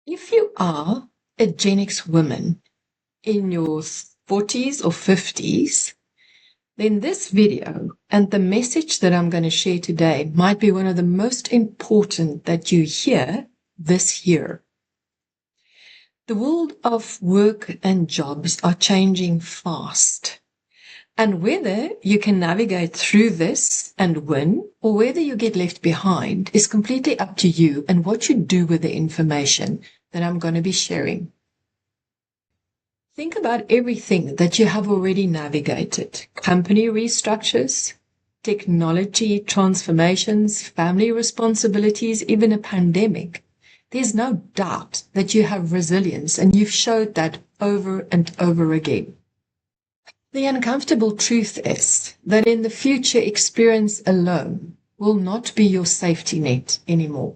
If you are a Gen X woman in your 40s or 50s, then this video and the message that I'm going to share today might be one of the most important that you hear this year. The world of work and jobs are changing fast. And whether you can navigate through this and win, or whether you get left behind, is completely up to you and what you do with the information that I'm going to be sharing. Think about everything that you have already navigated. Company restructures, technology transformations, family responsibilities, even a pandemic. There's no doubt that you have resilience, and you've showed that over and over again. The uncomfortable truth is that in the future, experience alone will not be your safety net anymore,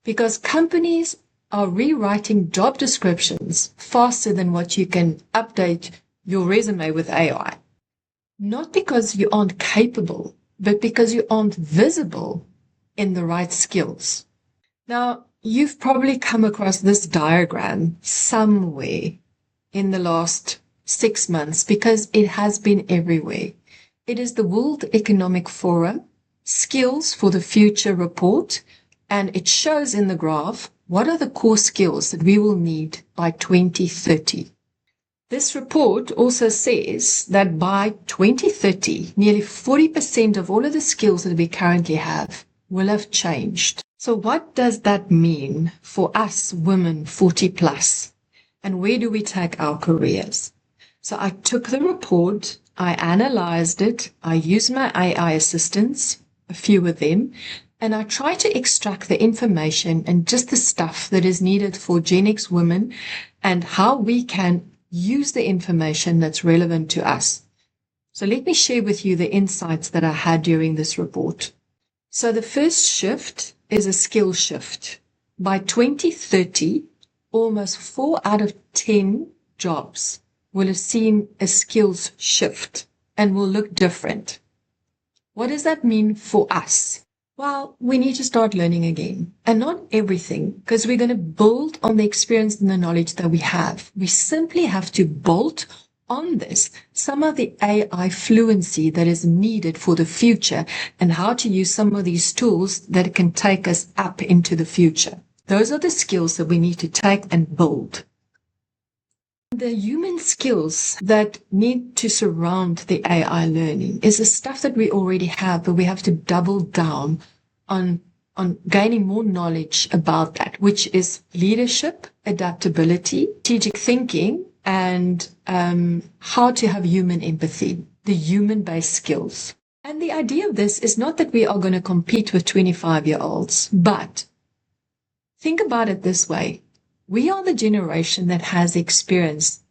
because companies are rewriting job descriptions faster than what you can update your resume with AI. Not because you aren't capable, but because you aren't visible in the right skills. Now, you've probably come across this diagram somewhere in the last 6 months because it has been everywhere. It is the World Economic Forum Skills for the Future report, and it shows in the graph what are the core skills that we will need by 2030. This report also says that by 2030, nearly 40% of all of the skills that we currently have will have changed. So what does that mean for us women 40 plus? And where do we take our careers? So I took the report, I analyzed it, I used my AI assistants, a few of them, and I tried to extract the information and just the stuff that is needed for Gen X women and how we can use the information that's relevant to us. So let me share with you the insights that I had during this report. So the first shift is a skill shift. By 2030, almost 4 out of 10 jobs will have seen a skills shift and will look different. What does that mean for us? Well, we need to start learning again, and not everything, because we're going to build on the experience and the knowledge that we have. We simply have to bolt on this some of the AI fluency that is needed for the future and how to use some of these tools that can take us up into the future. Those are the skills that we need to take and build. The human skills that need to surround the AI learning is the stuff that we already have, but we have to double down on gaining more knowledge about that, which is leadership, adaptability, strategic thinking, and how to have human empathy, the human-based skills. And the idea of this is not that we are going to compete with 25-year-olds, but think about it this way. We are the generation that has experience.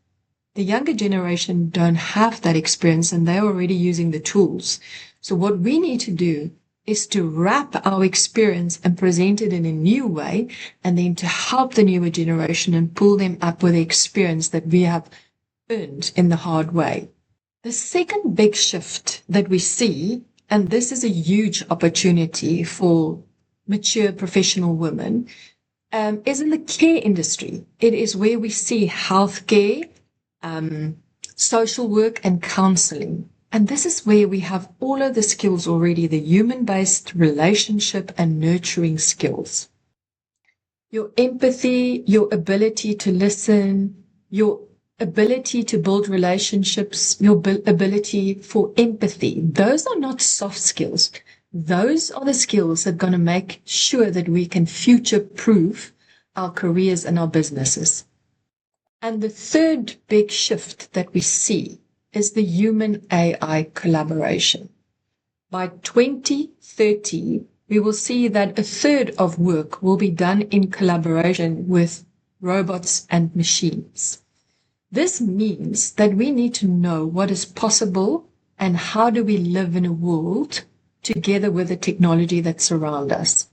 The younger generation don't have that experience, and they're already using the tools. So what we need to do is to wrap our experience and present it in a new way, and then to help the newer generation and pull them up with the experience that we have earned in the hard way. The second big shift that we see, and this is a huge opportunity for mature professional women, is in the care industry. It is where we see healthcare, social work, and counseling. And this is where we have all of the skills already, the human-based relationship and nurturing skills. Your empathy, your ability to listen, your ability to build relationships, your ability for empathy. Those are not soft skills. Those are the skills that are going to make sure that we can future-proof our careers and our businesses. And the third big shift that we see is the human-AI collaboration. By 2030, we will see that a third of work will be done in collaboration with robots and machines. This means that we need to know what is possible and how do we live in a world together with the technology that surrounds us.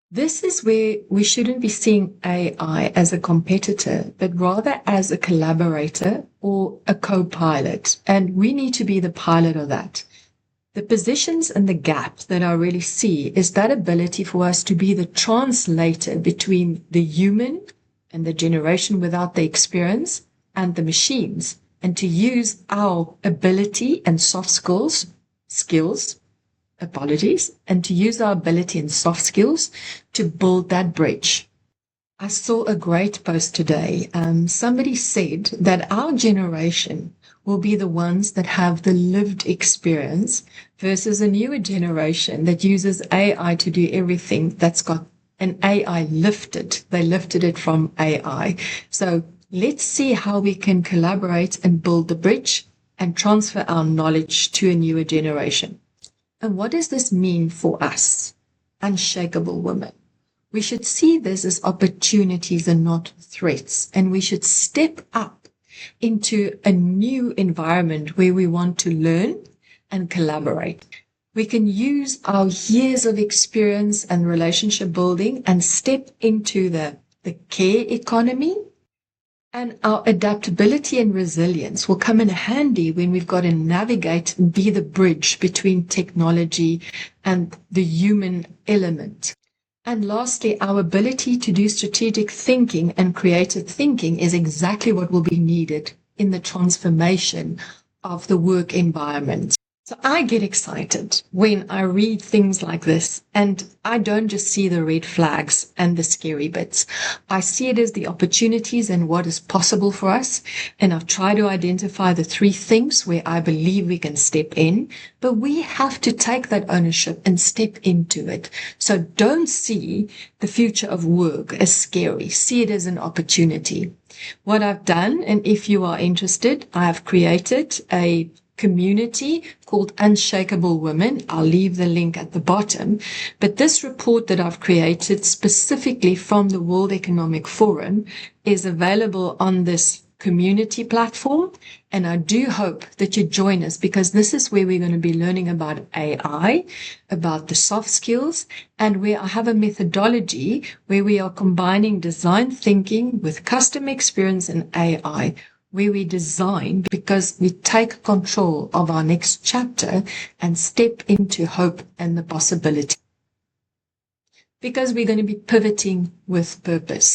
This is where we shouldn't be seeing AI as a competitor, but rather as a collaborator or a co-pilot. And we need to be the pilot of that. The positions and the gap that I really see is that ability for us to be the translator between the human and the generation without the experience and the machines, and to use our ability and soft skills, and to use our ability and soft skills to build that bridge. I saw a great post today. Somebody said that our generation will be the ones that have the lived experience versus a newer generation that uses AI to do everything, that's got an AI lifted. They lifted it from AI. So let's see how we can collaborate and build the bridge and transfer our knowledge to a newer generation. And what does this mean for us, unshakable women? We should see this as opportunities and not threats. And we should step up into a new environment where we want to learn and collaborate. We can use our years of experience and relationship building and step into the care economy. And our adaptability and resilience will come in handy when we've got to navigate and be the bridge between technology and the human element. And lastly, our ability to do strategic thinking and creative thinking is exactly what will be needed in the transformation of the work environment. So I get excited when I read things like this, and I don't just see the red flags and the scary bits. I see it as the opportunities and what is possible for us. And I've tried to identify the 3 things where I believe we can step in, but we have to take that ownership and step into it. So don't see the future of work as scary. See it as an opportunity. What I've done, and if you are interested, I have created a community called UNSHKBL-WMN. I'll leave the link at the bottom. But this report that I've created specifically from the World Economic Forum is available on this community platform. And I do hope that you join us, because this is where we're going to be learning about AI, about the soft skills, and where I have a methodology where we are combining design thinking with customer experience and AI, where we design because we take control of our next chapter and step into hope and the possibility. Because we're going to be pivoting with purpose.